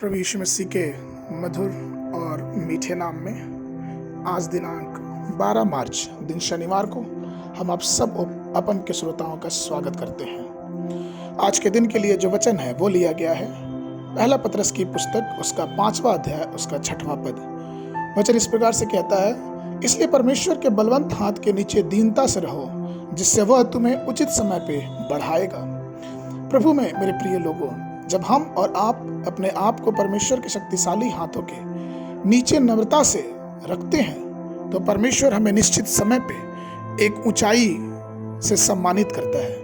प्रभु यीशु मसीह के मधुर और मीठे नाम में आज दिनांक 12 मार्च दिन शनिवार को हम आप सब अपन के श्रोताओं का स्वागत करते हैं। आज के दिन के लिए जो वचन है वो लिया गया है पहला पतरस की पुस्तक उसका 5वां अध्याय उसका 6वां पद। वचन इस प्रकार से कहता है, इसलिए परमेश्वर के बलवंत हाथ के नीचे दीनता से रहो, जिससे वह तुम्हें उचित समय पे बढ़ाएगा। प्रभु में मेरे प्रिय लोगों, जब हम और आप अपने आप को परमेश्वर के शक्तिशाली हाथों के नीचे नम्रता से रखते हैं तो परमेश्वर हमें निश्चित समय पे एक ऊंचाई से सम्मानित करता है।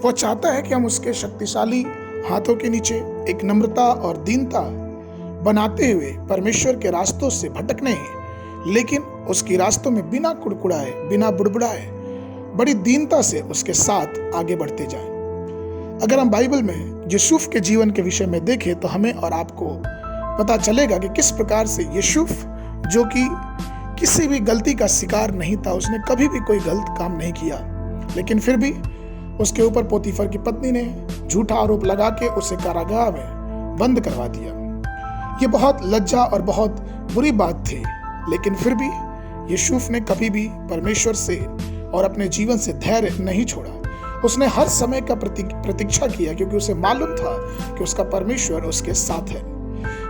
वो चाहता है कि हम उसके शक्तिशाली हाथों के नीचे एक नम्रता और दीनता बनाते हुए परमेश्वर के रास्तों से भटकने हैं, लेकिन उसकी रास्तों में बिना कुड़कुड़ाए बिना बुड़बुड़ाए बड़ी दीनता से उसके साथ आगे बढ़ते जाएं। अगर हम बाइबल में यूसुफ के जीवन के विषय में देखें तो हमें और आपको पता चलेगा कि किस प्रकार से यूसुफ, जो कि किसी भी गलती का शिकार नहीं था, उसने कभी भी कोई गलत काम नहीं किया, लेकिन फिर भी उसके ऊपर पोतीफर की पत्नी ने झूठा आरोप लगा के उसे कारागार में बंद करवा दिया। ये बहुत लज्जा और बहुत बुरी बात थी, लेकिन फिर भी यूसुफ ने कभी भी परमेश्वर से और अपने जीवन से धैर्य नहीं छोड़ा। उसने हर समय का प्रतीक्षा किया, क्योंकि उसे मालूम था कि उसका परमेश्वर उसके साथ है।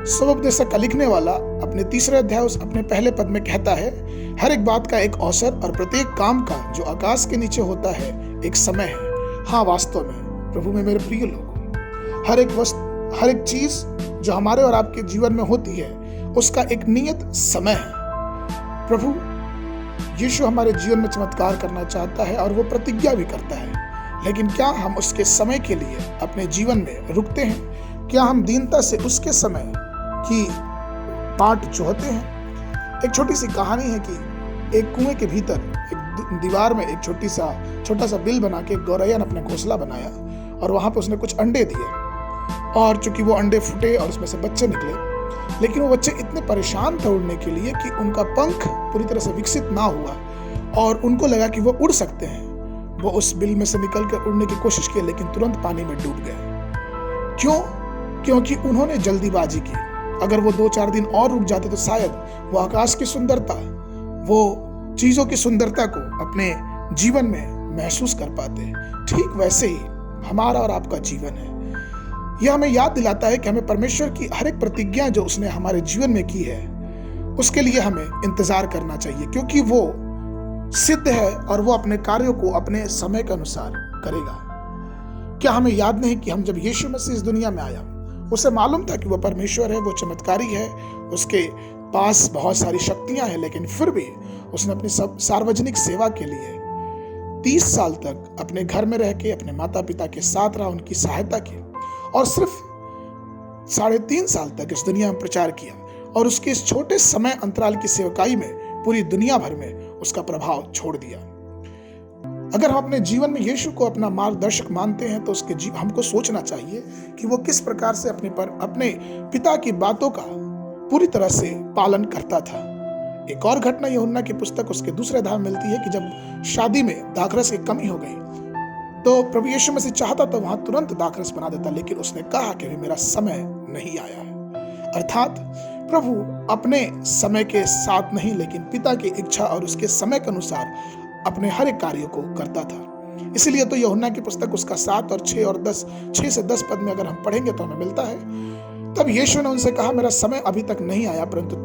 सुबोपदेशक का लिखने वाला अपने 3रे अध्याय अपने पहले पद में कहता है, हर एक बात का एक अवसर और प्रत्येक काम का जो आकाश के नीचे होता है एक समय है। हाँ, वास्तव में प्रभु में मेरे प्रिय लोगों, हर एक चीज जो हमारे और आपके जीवन में होती है उसका एक नियत समय है। प्रभु यीशु हमारे जीवन में चमत्कार करना चाहता है और वो प्रतिज्ञा भी करता है, लेकिन क्या हम उसके समय के लिए अपने जीवन में रुकते हैं? क्या हम दीनता से उसके समय की बाट जोहते हैं? एक छोटी सी कहानी है कि एक कुएं के भीतर एक दीवार में एक छोटा सा बिल बना के गौरैया ने अपना घोंसला बनाया और वहां पे उसने कुछ अंडे दिए, और चूंकि वो अंडे फूटे और उसमें से बच्चे निकले, लेकिन वो बच्चे इतने परेशान थे उड़ने के लिए कि उनका पंख पूरी तरह से विकसित ना हुआ और उनको लगा कि वो उड़ सकते हैं। वो उस बिल में से निकलकर उड़ने की कोशिश की, लेकिन तुरंत पानी में डूब गए। क्यों? क्योंकि उन्होंने जल्दीबाजी की। अगर वो 2-4 दिन और रुक जाते तो शायद वो आकाश की सुंदरता, वो चीजों की सुंदरता को अपने जीवन में महसूस कर पाते। ठीक वैसे ही हमारा और आपका जीवन है। यह हमें याद दिलाता है कि हमें परमेश्वर की हर एक प्रतिज्ञा जो उसने हमारे जीवन में की है उसके लिए हमें इंतजार करना चाहिए, क्योंकि वो सिद्ध है और वो अपने कार्यों को अपने समय के अनुसार करेगा। क्या हमें याद नहीं कि हम जब यीशु मसीह इस दुनिया में आया, उसे मालूम था कि वो परमेश्वर है, वो चमत्कारी है, उसके पास बहुत सारी शक्तियां हैं, लेकिन फिर भी उसने अपनी सार्वजनिक सेवा के लिए 30 साल तक अपने घर में रह के अपने माता पिता के साथ रहा, उनकी सहायता की, और सिर्फ 3.5 साल तक इस दुनिया में प्रचार किया, और उसके इस छोटे समय अंतराल की सेवकाई में पूरी दुनिया भर में उसका प्रभाव छोड़ दिया। अगर हम अपने जीवन में यीशु को अपना मार्गदर्शक मानते हैं तो हमको सोचना चाहिए कि वो किस प्रकार से अपने पिता की बातों का पूरी तरह से पालन करता था। एक और घटना यूहन्ना की पुस्तक उसके 2रे अध्याय में मिलती है कि जब शादी में दाखरस की कमी हो गई तो प्रभु यीशु मसीह चाहता तो वहां तुरंत दाखरस बना देता, लेकिन उसने कहा कि अभी मेरा समय नहीं आया है। अर्थात प्रभु अपने समय के साथ नहीं, लेकिन पिता की इच्छा और उसके समय के अनुसार अपने हर एक कार्य को करता था। इसीलिए तो यूहन्ना की पुस्तक उसका 7 और 6 से 10 पद में अगर हम पढ़ेंगे तो हमें मिलता है, तब यीशु ने उनसे कहा, मेरा समय अभी तक नहीं आया, परंतु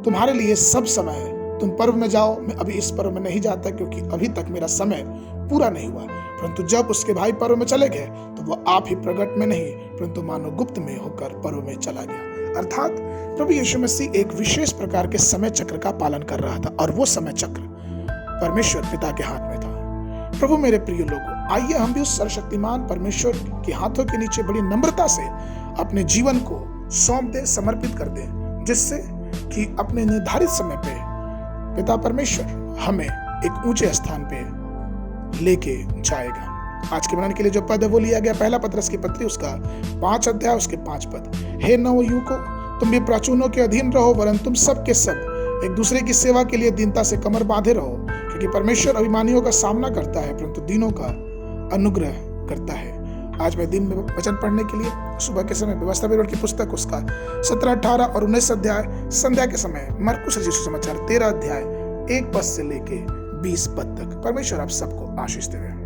तुम्हारे लिए सब समय है। तुम पर्व में जाओ, मैं अभी इस पर्व में नहीं जाता, क्योंकि अभी तक मेरा समय पूरा नहीं हुआ। परंतु जब उसके भाई पर्व में चले गए तो वो आप ही प्रगट में नहीं, परंतु मानो गुप्त में होकर पर्व में चला गया। अर्थात प्रभु यीशु मसीह एक विशेष प्रकार के समय चक्र का पालन कर रहा था, और वो समय चक्र परमेश्वर पिता के हाथ में था। प्रभु मेरे प्रिय लोगों, आइए हम भी उस सर्वशक्तिमान परमेश्वर के हाथों के नीचे बड़ी नम्रता से अपने जीवन को सौंप दे, समर्पित कर दे, जिससे कि अपने निर्धारित समय पे पिता परमेश्वर हमें एक ऊंचे स्थान पे लेके जाएगा। आज के बनाने के लिए जो पद है वो लिया गया पहला पतरस की पत्री उसका 5 अध्याय उसके 5 पद। हे नवयुवकों, तुम भी प्राचीनों के अधीन रहो, वरन तुम सब के सब एक दूसरे की सेवा के लिए दीनता से कमर बांधे रहो, क्योंकि परमेश्वर अभिमानियों का सामना करता है, परंतु दीनों का अनुग्रह करता है। आज मैं दिन में वचन पढ़ने के लिए सुबह के समय व्यवस्था विवरण की पुस्तक उसका 17, 18 और 19 अध्याय, संध्या के समय मरकुस रचित सुसमाचार 13 अध्याय 1 पद से लेके 20 पद तक। परमेश्वर आप सबको आशीष देवे।